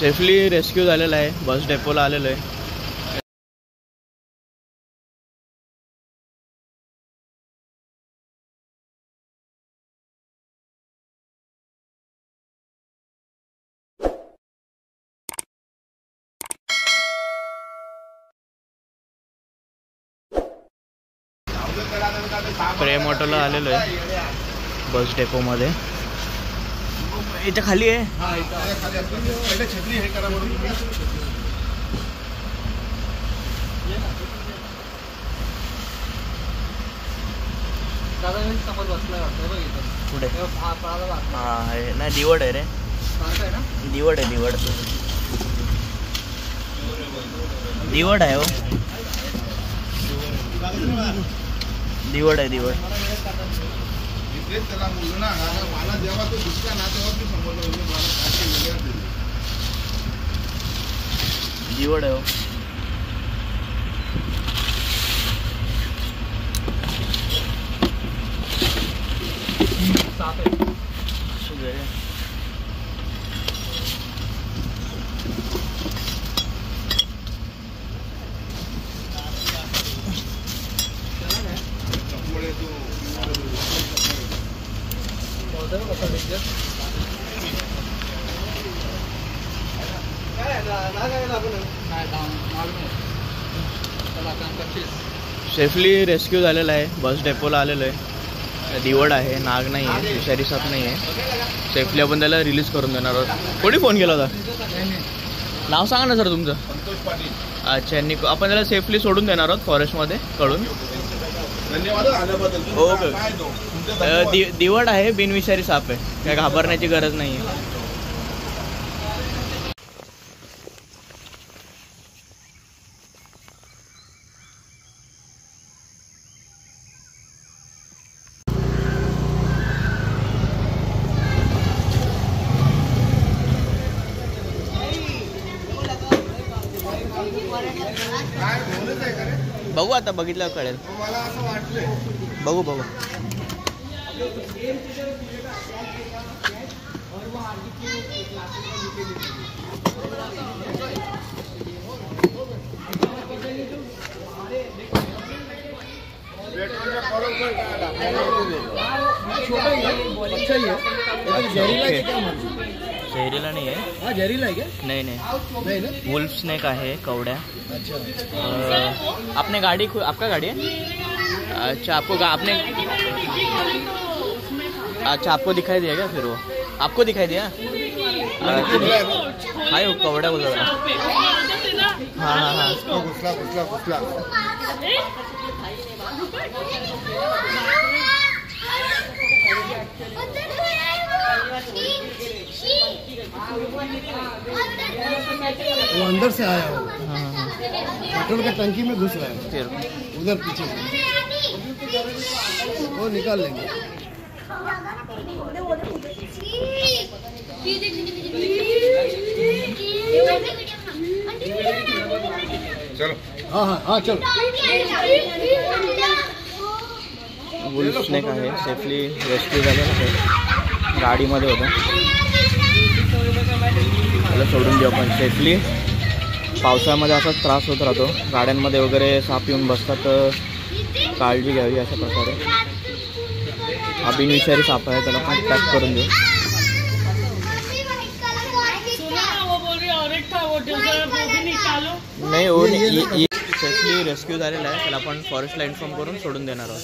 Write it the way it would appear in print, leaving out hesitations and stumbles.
Safely rescue झालेला आहे, बस डेपोला आलेलो आहे. प्रेम ऑटोला आलेलो आहे बस डेपो मध्ये. इथे खाली आहे. पुढे हा आहे ना, दिवड आहे रे, दिवड आहे, दिवड दिवड आहे हो, दिवड आहे, दिवड. दिवड आहे हो. सेफली रेस्क्यू झालेला आहे, बस डेपोला आलेलो आहे. दिवड आहे, नाग नाही आहे, विषारी साप नाही आहे. सेफली आपण त्याला रिलीज करून देणार आहोत. कोणी फोन केला होता? नाव सांगा ना सर तुमचं. संतोष पाटील. अच्छा, आपण त्याला सेफली सोडून देणार आहोत फॉरेस्टमध्ये कडून. धन्यवाद. ओके. दिवड आहे, बिनविषारी साप आहे, काय घाबरण्याची गरज नाही आहे. बघू आता, बघितलं कळेल. बघू बघू. जहरीला नाही आहे. हा जहरीला आहे क्या? नहीं नहीं, वुल्फ स्नेक आहे, कवड्या. अच्छा. आपने गाड़ी, आपका गाड़ी है? अच्छा, आपको आपने, अच्छा आपको दिखाई दिया क्या? फिर वो आपको दिखाई दिया? हाय, वो कवड़ा बोल रहा. हाँ हाँ हाँ. वो अंदर से आया हो. पेट्रोल का टंकी में घुस रहा है, फिर उधर पीछे वो निकाल लेंगे. चलो. हाँ हाँ हाँ चलो. वुल्फ स्नेक आहे, सेफली रेस्क्यू झालेला आहे, गाडीमध्ये होता. त्याला सोडून देऊ आपण सेफली. पावसाळ्यामध्ये असाच त्रास होत राहतो, गाड्यांमध्ये वगैरे साप येऊन बसतात, तर काळजी घ्यावी अशा प्रकारे. हा बिनविषारी साप आहे, त्याला पण पॅक करून देऊ. नाही हो, सेफली रेस्क्यू झालेला आहे, त्याला आपण फॉरेस्टला इन्फॉर्म करून सोडून देणार आहोत.